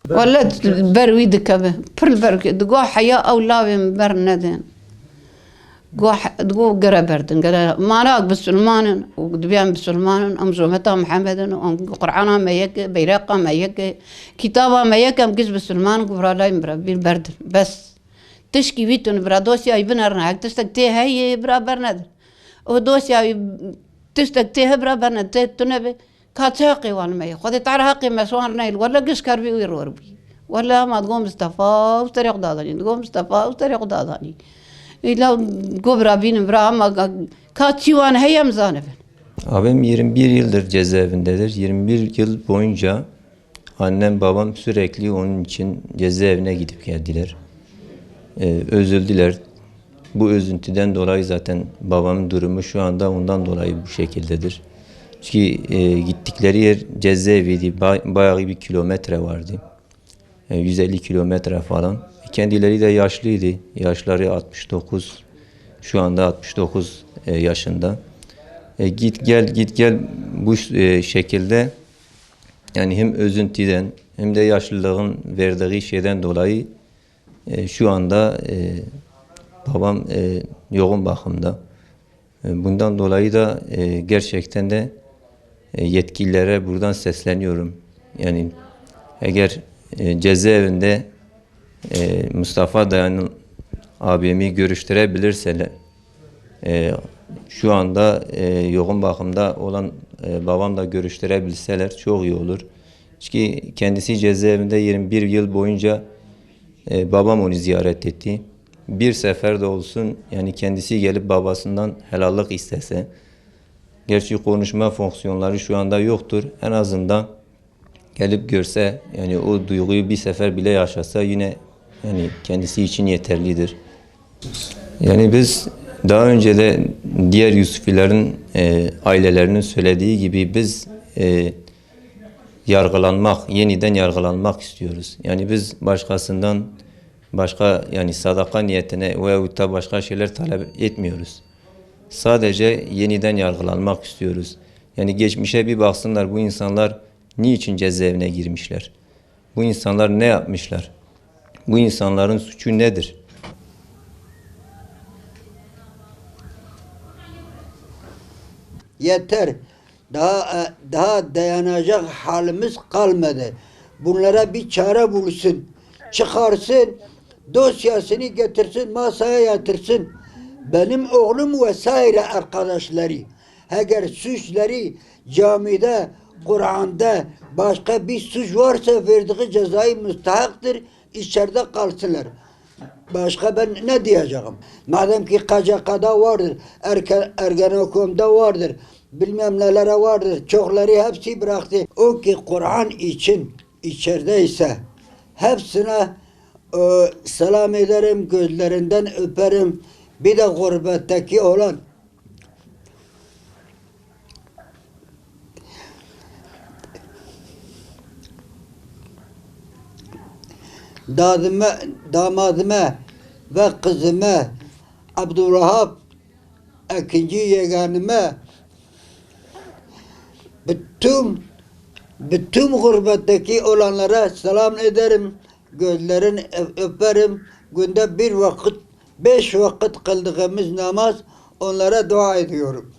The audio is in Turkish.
ولا بروي دكبه برل برك دقوا حياة أولاد بر ندين دقوا قرا بردن قرا ما راك بسلمان ودبيان بسلمان أم زومتا محمد أم قرآن ما يك بيراقة ما يك كتابة ما يك أم قز بسلمان قبر لا يمربي بردن بس تشكي بيتون برا دوسيا يبن أرناك تستكتي هاي برا برندن ودوسيا تستكتي برا برندن تنبي كاتاقي وانا ما يخذ تعرهقي مسوان نايل ولا قش كربي ويرور بي ولا ما تقوم مصطفى وطريق داداني تقوم مصطفى وطريق داداني إلا قبرا بين برا ما كاتشي وانا هي مزانفن. Abim 21 yıldır cezaevindedir. 21 yıl boyunca annem babam sürekli onun için cezaevine gidip geldiler. Üzüldüler. Bu üzüntüden dolayı zaten babamın durumu şu anda ondan dolayı bu şekildedir. Çünkü gittikleri yer cezaeviydi. Bayağı bir kilometre vardı. 150 kilometre falan. Kendileri de yaşlıydı. Yaşları 69. Şu anda 69 yaşında. Git gel bu şekilde yani hem üzüntüden hem de yaşlılığın verdiği şeyden dolayı şu anda babam yoğun bakımda. Bundan dolayı da gerçekten de yetkililere buradan sesleniyorum. Yani eğer cezaevinde Mustafa Dayan'ın abimi görüştürebilirseler, şu anda yoğun bakımda olan babam da görüştürebilseler çok iyi olur. Çünkü kendisi cezaevinde 21 yıl boyunca babam onu ziyaret etti. Bir sefer de olsun yani kendisi gelip babasından helallik istese. Gerçi konuşma fonksiyonları şu anda yoktur. En azından gelip görse yani o duyguyu bir sefer bile yaşasa yine yani kendisi için yeterlidir. Yani biz daha önce de diğer Yusufilerin ailelerinin söylediği gibi biz yeniden yargılanmak istiyoruz. Yani biz başkasından başka yani sadaka niyetine veyahut da başka şeyler talep etmiyoruz. Sadece yeniden yargılanmak istiyoruz. Yani geçmişe bir baksınlar, bu insanlar niçin cezaevine girmişler? Bu insanlar ne yapmışlar? Bu insanların suçu nedir? Yeter. Daha dayanacak halimiz kalmadı. Bunlara bir çare bulsun. Çıkarsın, dosyasını getirsin, masaya yatırsın. Benim oğlum vesaire arkadaşları, eğer suçları camide, Kur'an'da başka bir suç varsa verdiği cezayı müstahaktır, içeride kalsınlar. Başka ben ne diyeceğim? Madem ki KCK'da vardır, Ergenekon'da vardır, bilmem nelere vardır, çokları hepsi bıraktı. O ki Kur'an için içerideyse hepsine selam ederim, gözlerinden öperim. Bir de gurbetteki olan damadıma ve kızıma Abdülvahap ikinci yeğenime bütün gurbetteki olanlara selam ederim, gözlerini öperim. Günde bir vakit, 5 vakit kıldığımız namaz onlara dua ediyorum.